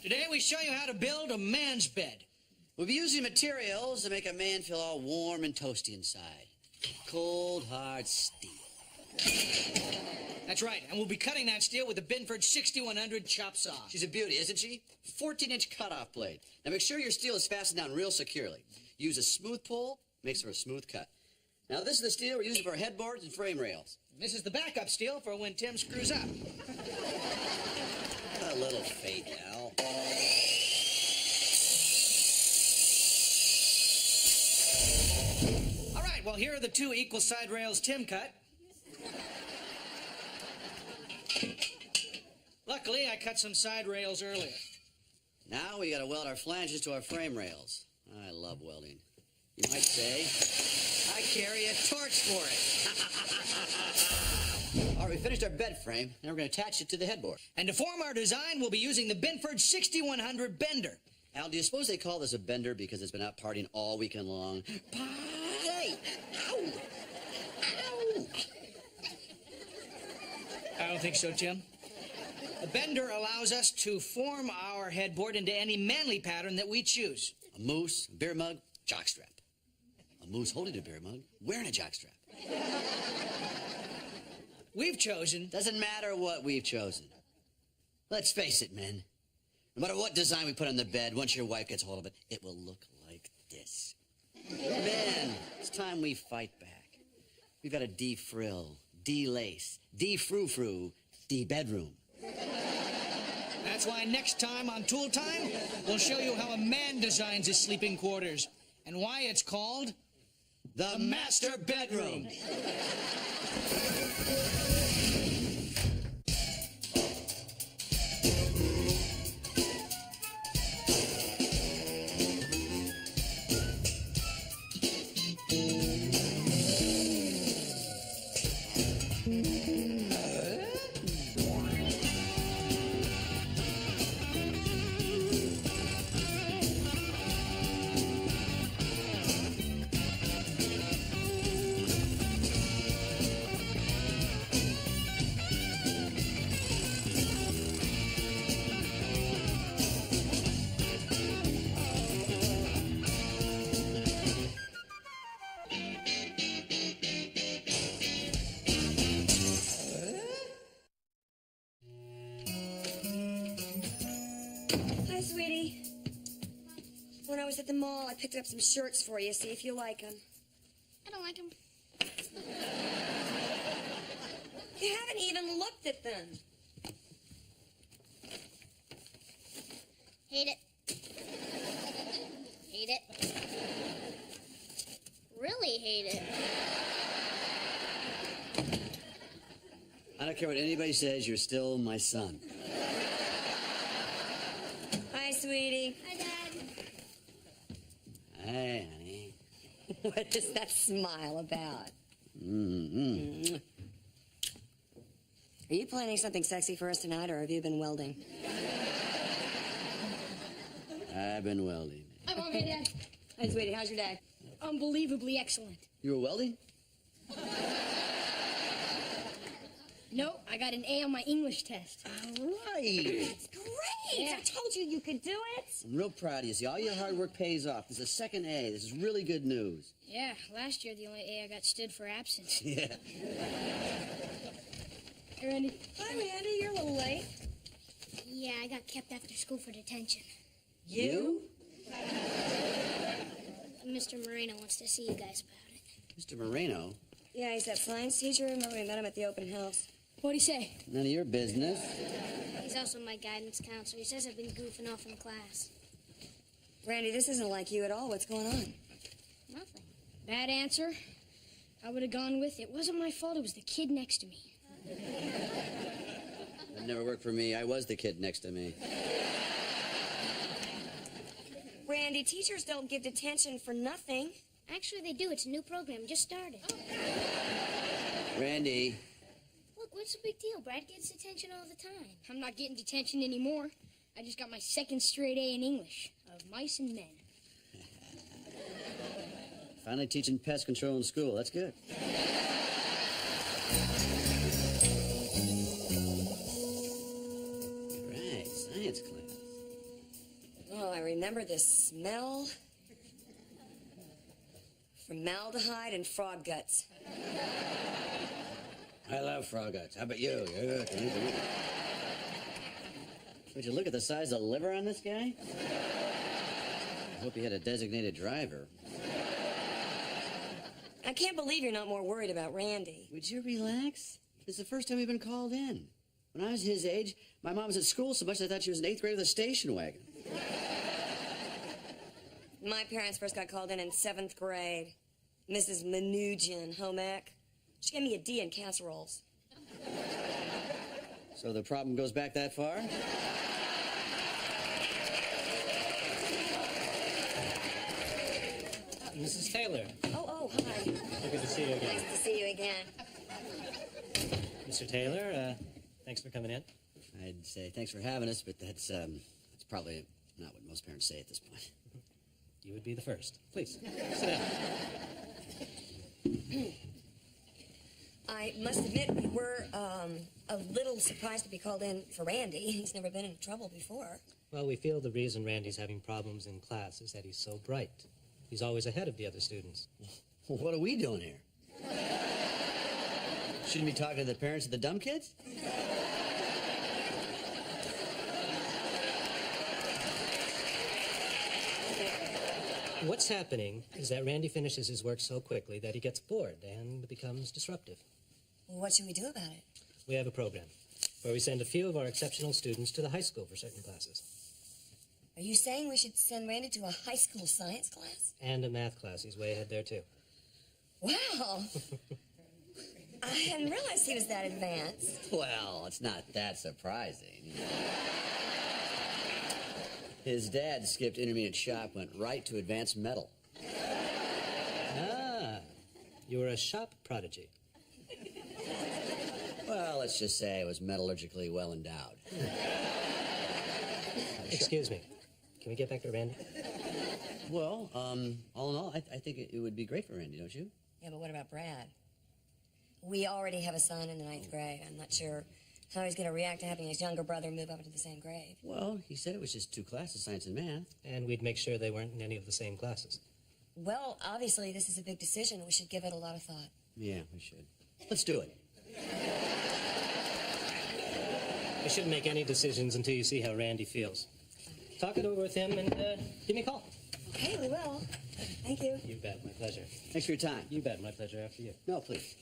Today we show you how to build a man's bed. We'll be using materials to make a man feel all warm and toasty inside. Cold, hard steel. That's right, and we'll be cutting that steel with the Binford 6100 chop saw. She's a beauty, isn't she? 14-inch cutoff blade. Now make sure your steel is fastened down real securely. Use a smooth pull, makes for a smooth cut. Now this is the steel we're using for our headboards and frame rails. This is the backup steel for when Tim screws up. A little fade now. All right, well, here are the 2 equal side rails Tim cut. Luckily, I cut some side rails earlier. Now we gotta weld our flanges to our frame rails. I love welding. You might say, I carry a torch for it. All right, we finished our bed frame. Now we're gonna attach it to the headboard. And to form our design, we'll be using the Binford 6100 bender. Al, do you suppose they call this a bender because it's been out partying all weekend long? Hey! Ow! Ow! I don't think so, Tim. A bender allows us to form our headboard into any manly pattern that we choose. A moose, a beer mug, jockstrap. A moose holding a beer mug, wearing a jockstrap. We've chosen... Doesn't matter what we've chosen. Let's face it, men. No matter what design we put on the bed, once your wife gets hold of it, it will look like this. Men, it's time we fight back. We've got to de-frill, de-lace, de-frou-frou, de-bedroom. That's why next time on Tool Time, we'll show you how a man designs his sleeping quarters and why it's called the master bedroom. When I was at the mall, I picked up some shirts for you. See if you like them. I don't like them. You haven't even looked at them. Hate it. Hate it. Really hate it. I don't care what anybody says, you're still my son. Hi, sweetie. Hi, Dad. Hey, honey. What is that smile about? Mm-hmm. Are you planning something sexy for us tonight, or have you been welding? I've been welding. I'm on here, Dad. Hi, sweetie. How's your day? Unbelievably excellent. You were welding? No, I got an A on my English test. All right. That's great. Yeah. I told you you could do it. I'm real proud of you. See, all your hard work pays off. This is a second A. This is really good news. Yeah, last year the only A I got stood for absence. Yeah. Hey, Randy. Hi, Randy. You're a little late. Yeah, I got kept after school for detention. You? Mr. Moreno wants to see you guys about it. Mr. Moreno? Yeah, he's that science teacher. Remember we met him at the open house. What'd he say? None of your business. He's also my guidance counselor. He says I've been goofing off in class. Randy, this isn't like you at all. What's going on? Nothing. Bad answer. I would have gone with it wasn't my fault. It was the kid next to me. It never worked for me. I was the kid next to me. Randy, teachers don't give detention for nothing. Actually, they do. It's a new program. Just started. Randy. Look, what's the big deal? Brad gets detention all the time. I'm not getting detention anymore. I just got my second straight A in English, of mice and men. Finally teaching pest control in school. That's good. Right, science class. remember this smell. Formaldehyde and frog guts. I love frog guts. How about you? Would you look at the size of the liver on this guy? I hope he had a designated driver. I can't believe you're not more worried about Randy. Would you relax? It's the first time we've been called in. When I was his age, my mom was at school so much I thought she was in 8th grade with a station wagon. My parents first got called in 7th grade. Mrs. Manoogian, home ec. She gave me a D in casseroles. So the problem goes back that far? Mrs. Taylor. Oh, hi. Good to see you again. Nice to see you again. Mr. Taylor, thanks for coming in. I'd say thanks for having us, but that's probably not what most parents say at this point. You would be the first. Please, sit down. I must admit, we were a little surprised to be called in for Randy. He's never been in trouble before. Well, we feel the reason Randy's having problems in class is that he's so bright. He's always ahead of the other students. Well, what are we doing here? Shouldn't we be talking to the parents of the dumb kids? What's happening is that Randy finishes his work so quickly that he gets bored and becomes disruptive. Well, what should we do about it? We have a program where we send a few of our exceptional students to the high school for certain classes. Are you saying we should send Randy to a high school science class? And a math class. He's way ahead there, too. Wow. I hadn't realized he was that advanced. Well, it's not that surprising. His dad skipped intermediate shop, went right to advanced metal. Ah, you were a shop prodigy. Well, let's just say I was metallurgically well endowed. Excuse me. Can we get back to Randy? Well, all in all, I think it would be great for Randy, don't you? Yeah, but what about Brad? We already have a son in the 9th grade. I'm not sure how he's going to react to having his younger brother move up into the same grade. Well, he said it was just 2 classes, science and math. And we'd make sure they weren't in any of the same classes. Well, obviously, this is a big decision. We should give it a lot of thought. Yeah, we should. Let's do it. You shouldn't make any decisions until you see how Randy feels. Talk it over with him and give me a call. Okay, we will. Thank you. You bet, my pleasure. Thanks for your time. You bet, my pleasure after you. No, please.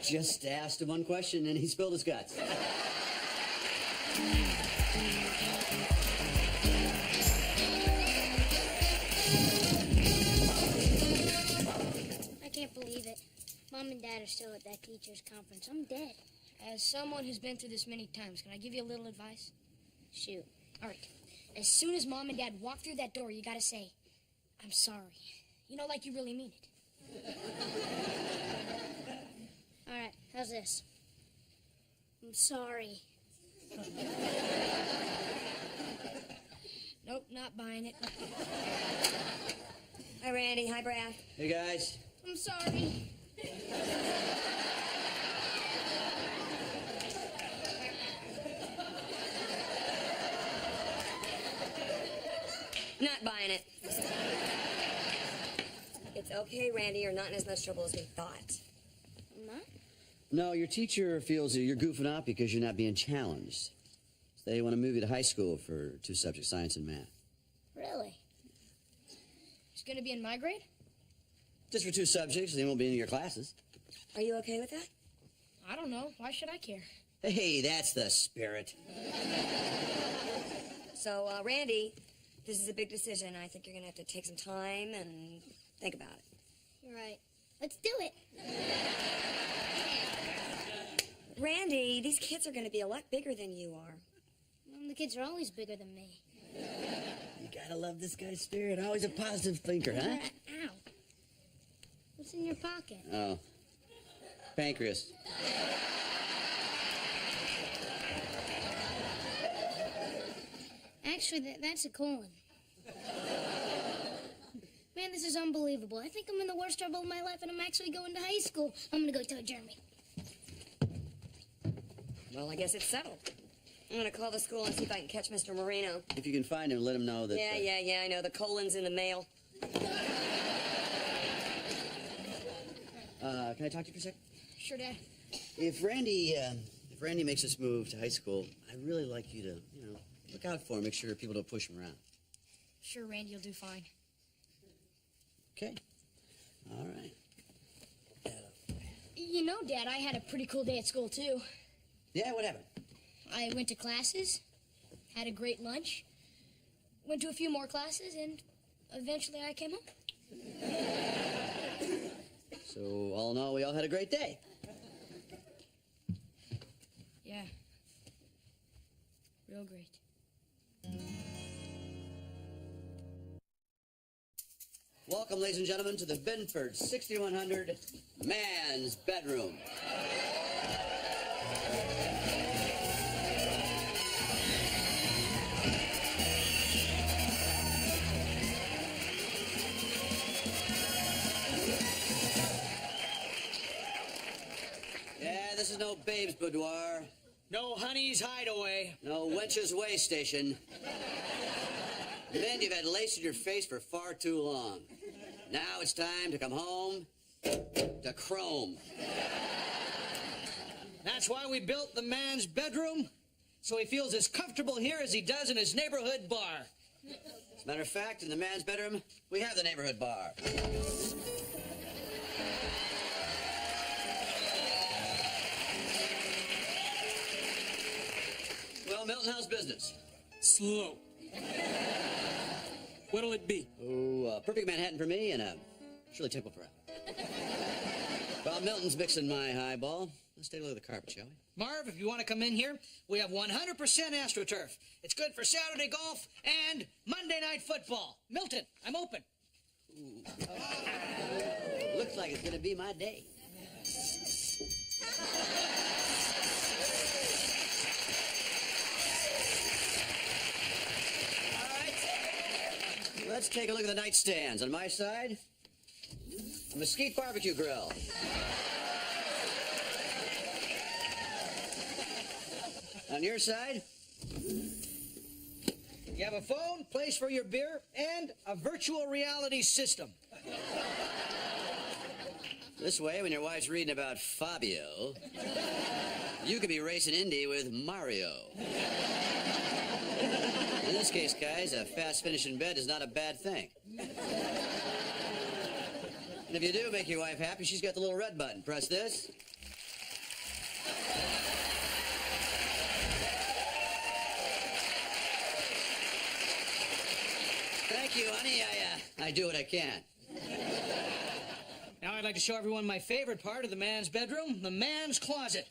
Just asked him one question and he spilled his guts. I can't believe it. Mom and Dad are still at that teacher's conference. I'm dead. As someone who's been through this many times, can I give you a little advice? Shoot. All right. As soon as Mom and Dad walk through that door, you gotta say, I'm sorry. You know, like you really mean it. All right, how's this? I'm sorry. Nope, not buying it. Hi, Randy. Hi, Brad. Hey, guys. I'm sorry. Not buying it. It's okay, Randy. You're not in as much trouble as we thought. I'm not? No, your teacher feels that you're goofing out because you're not being challenged. So they want to move you to high school for 2 subjects, science and math. Really? He's gonna be in my grade? Just for 2 subjects, they won't be in your classes. Are you okay with that? I don't know. Why should I care? Hey, that's the spirit. So, Randy, this is a big decision. I think you're going to have to take some time and think about it. You're right. Let's do it. Randy, these kids are going to be a lot bigger than you are. Mom, the kids are always bigger than me. You gotta love this guy's spirit. Always a positive thinker, huh? Ow. What's in your pocket? Oh, Pancreas. Actually, that's a colon. Man, this is unbelievable. I think I'm in the worst trouble of my life, and I'm actually going to high school. I'm gonna go tell Jeremy. Well, I guess it's settled. I'm gonna call the school and see if I can catch Mr. Marino. If you can find him, let him know that... Yeah, I know. The colon's in the mail. Can I talk to you for a second? Sure, Dad. If Randy makes this move to high school, I'd really like you to, look out for him. Make sure people don't push him around. Sure, Randy will do fine. Okay. All right. You know, Dad, I had a pretty cool day at school, too. Yeah, what happened? I went to classes, had a great lunch, went to a few more classes, and eventually I came home. So, all in all, we all had a great day. Yeah. Real great. Welcome, ladies and gentlemen, to the Binford 6100 Man's Bedroom. Yeah, this is no babe's boudoir. No honey's hideaway. No wench's way station. Men, you've had lace in your face for far too long. Now it's time to come home to chrome. That's why we built the man's bedroom, so he feels as comfortable here as he does in his neighborhood bar. As a matter of fact, in the man's bedroom, we have the neighborhood bar. Well, Milton, how's business? Slow. What'll it be? Oh, perfect Manhattan for me and a Shirley Temple for Al. While Milton's mixing my highball, let's take a look at the carpet, shall we? Marv, if you want to come in here, we have 100% AstroTurf. It's good for Saturday golf and Monday night football. Milton, I'm open. Looks like it's going to be my day. Let's take a look at the nightstands. On my side, a mesquite barbecue grill. On your side, You have a phone, place for your beer, and a virtual reality system. this way, when your wife's reading about Fabio, you could be racing Indy with Mario. In this case, guys, a fast finish in bed is not a bad thing. And if you do make your wife happy, she's got the little red button. Press this. Thank you, honey. I do what I can. Now I'd like to show everyone my favorite part of the man's bedroom, the man's closet.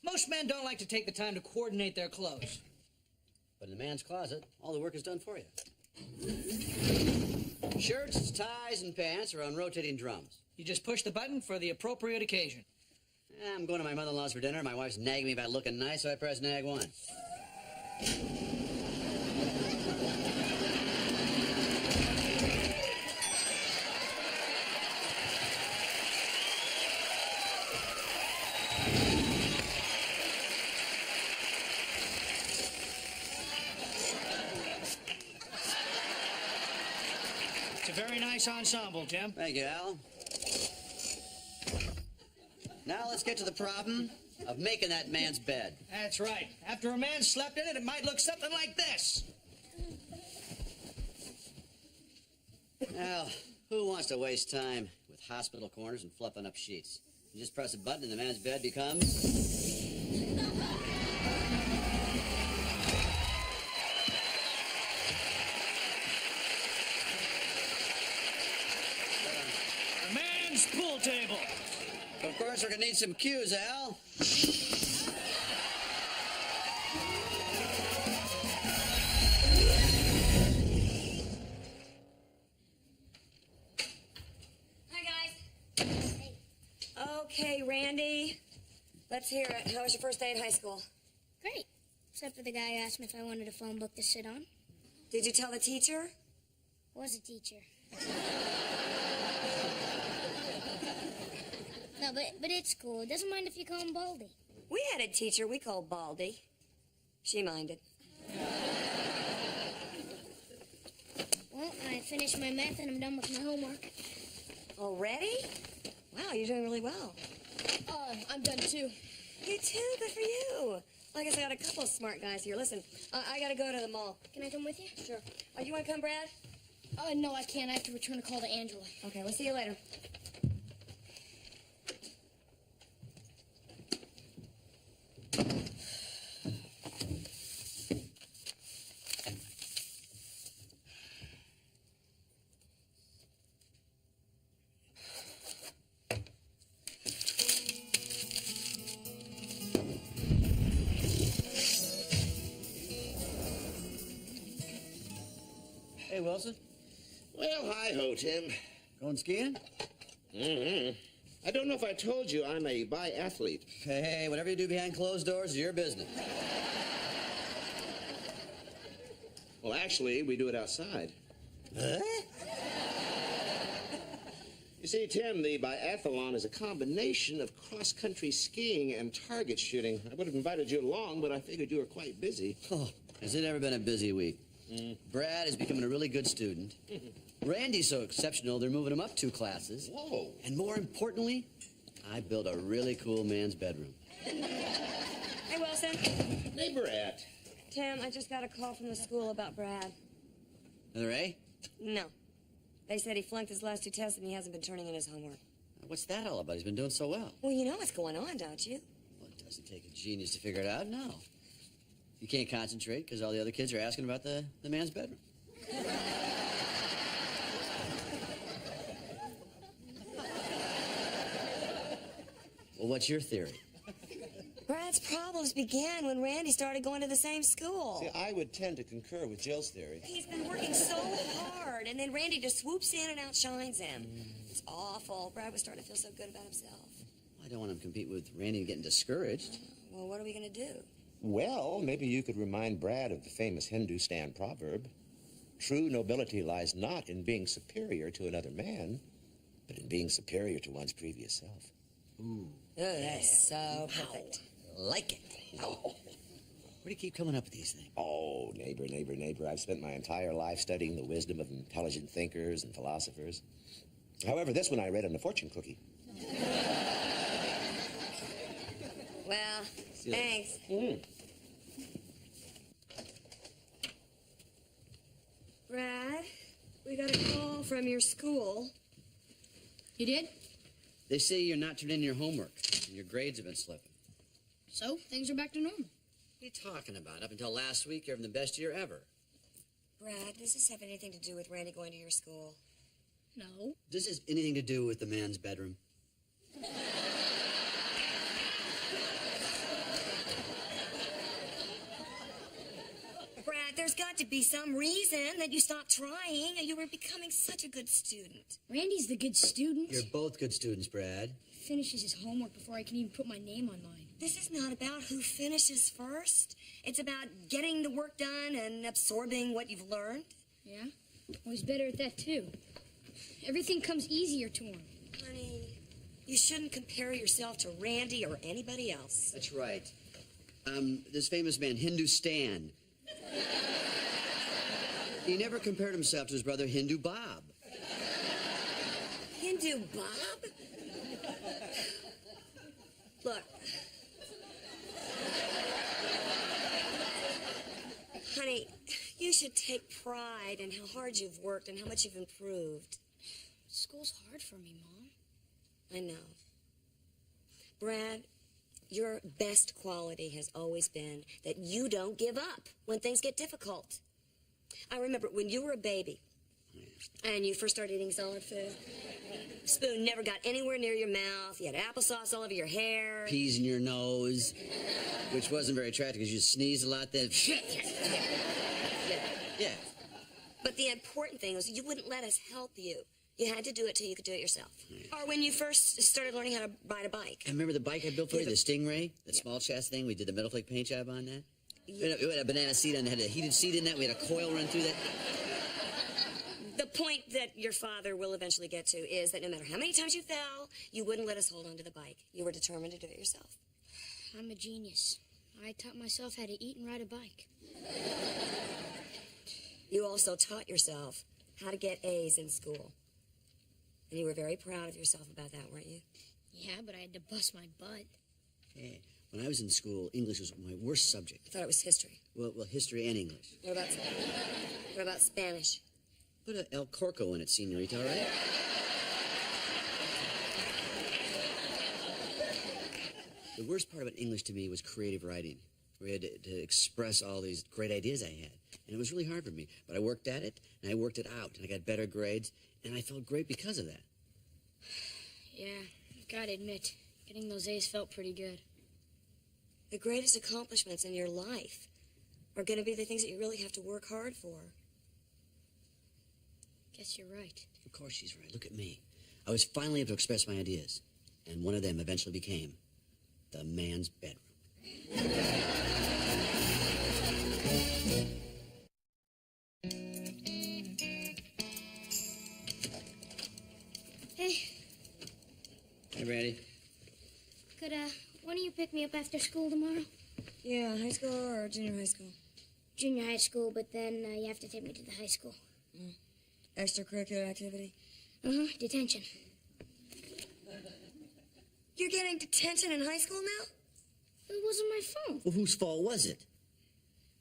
Most men don't like to take the time to coordinate their clothes. But in the man's closet, all the work is done for you. Shirts, ties, and pants are on rotating drums. You just push the button for the appropriate occasion. I'm going to my mother-in-law's for dinner. My wife's nagging me about looking nice, so I press nag 1. It's a very nice ensemble, Tim. Thank you, Al. Now let's get to the problem of making that man's bed. That's right. After a man slept in it, it might look something like this. Now, who wants to waste time with hospital corners and fluffing up sheets? You just press a button and the man's bed becomes... A man's pool table. Of course, we're going to need some cues, Al. Hi, guys. Okay, Randy. Let's hear it. How was your first day at high school? Great. Except for the guy who asked me if I wanted a phone book to sit on. Did you tell the teacher? Was a teacher. No, but it's cool. It doesn't mind if you call him Baldy. We had a teacher we called Baldy. She minded. Well, I finished my math and I'm done with my homework. Already? Wow, you're doing really well. I'm done too. You too? Good for you. Well, I guess I got a couple of smart guys here. Listen, I gotta go to the mall. Can I come with you? Sure. You wanna come, Brad? No, I can't. I have to return a call to Angela. Okay, we'll see you later. Hey, Wilson. Well, hi-ho, Tim. Going skiing? Mm-hmm. I don't know if I told you I'm a biathlete. Hey, whatever you do behind closed doors is your business. Well, actually, we do it outside. Huh? You see, Tim, the biathlon is a combination of cross-country skiing and target shooting. I would have invited you along, but I figured you were quite busy. Oh, has it ever been a busy week? Brad is becoming a really good student. Randy's so exceptional, they're moving him up 2 classes. Whoa. And more importantly, I built a really cool man's bedroom. Hey, Wilson. Hey, Brad. Tim, I just got a call from the school about Brad. Another A? No. They said he flunked his last 2 tests and he hasn't been turning in his homework. What's that all about? He's been doing so well. Well, you know what's going on, don't you? Well, it doesn't take a genius to figure it out, no. You can't concentrate because all the other kids are asking about the man's bedroom. Well, what's your theory? Brad's problems began when Randy started going to the same school. See, I would tend to concur with Jill's theory. He's been working so hard, and then Randy just swoops in and outshines him. It's awful. Brad was starting to feel so good about himself. I don't want him to compete with Randy and getting discouraged. Well, what are we going to do? Well, maybe you could remind Brad of the famous Hindustan proverb. True nobility lies not in being superior to another man, but in being superior to one's previous self. Ooh. Oh, that's so perfect. Like it. Oh. Where do you keep coming up with these things? Oh, neighbor, neighbor, neighbor. I've spent my entire life studying the wisdom of intelligent thinkers and philosophers. However, this one I read on a fortune cookie. Well, thanks. Brad, we got a call from your school. You did? They say you're not turning in your homework, and your grades have been slipping. So, things are back to normal. What are you talking about? Up until last week, you're having the best year ever. Brad, does this have anything to do with Randy going to your school? No. Does this have anything to do with the man's bedroom? Brad, there's got to be some reason that you stopped trying. You were becoming such a good student. Randy's the good student. You're both good students, Brad. He finishes his homework before I can even put my name on mine. This is not about who finishes first. It's about getting the work done and absorbing what you've learned. Yeah? Well, he's better at that, too. Everything comes easier to him. Honey, you shouldn't compare yourself to Randy or anybody else. That's right. This famous man, Hindustan. He never compared himself to his brother Hindu Bob. Hindu Bob? Look. Honey, you should take pride in how hard you've worked and how much you've improved. School's hard for me, Mom. I know. Brad, your best quality has always been that you don't give up when things get difficult. I remember when you were a baby and you first started eating solid food. Spoon never got anywhere near your mouth. You had applesauce all over your hair. Peas in your nose, which wasn't very attractive because you sneezed a lot then. Yeah. But the important thing was you wouldn't let us help you. You had to do it till you could do it yourself. Or when you first started learning how to ride a bike. And remember the bike I built for you, the Stingray? The small chest thing? We did the metal flake paint job on that? We had a banana seat and had a heated seat in that. We had a coil run through that. The point that your father will eventually get to is that no matter how many times you fell, you wouldn't let us hold onto the bike. You were determined to do it yourself. I'm a genius. I taught myself how to eat and ride a bike. You also taught yourself how to get A's in school. And you were very proud of yourself about that, weren't you? Yeah, but I had to bust my butt. Hey, when I was in school, English was my worst subject. I thought it was history. Well, history and English. What about Spanish? Put a El Corco in it, senorita, all right? The worst part about English to me was creative writing. We had to express all these great ideas I had. And it was really hard for me. But I worked at it, and I worked it out. And I got better grades, and I felt great because of that. Yeah, I've got to admit, getting those A's felt pretty good. The greatest accomplishments in your life are going to be the things that you really have to work hard for. Guess you're right. Of course she's right. Look at me. I was finally able to express my ideas. And one of them eventually became the man's bedroom. Hey, Hey, Randy. could, one of you pick me up after school tomorrow? Yeah, high school or junior high school? Junior high school, but then you have to take me to the high school. Extracurricular activity? Uh-huh, detention. You're getting detention in high school now? It wasn't my fault. Well, whose fault was it?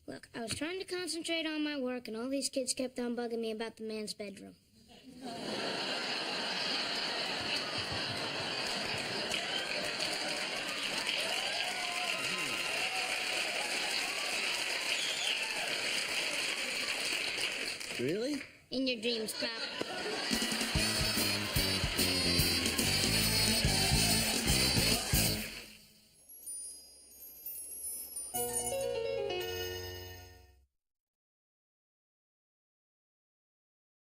Look, I was trying to concentrate on my work, and all these kids kept on bugging me about the man's bedroom. Really? In your dreams, Pop.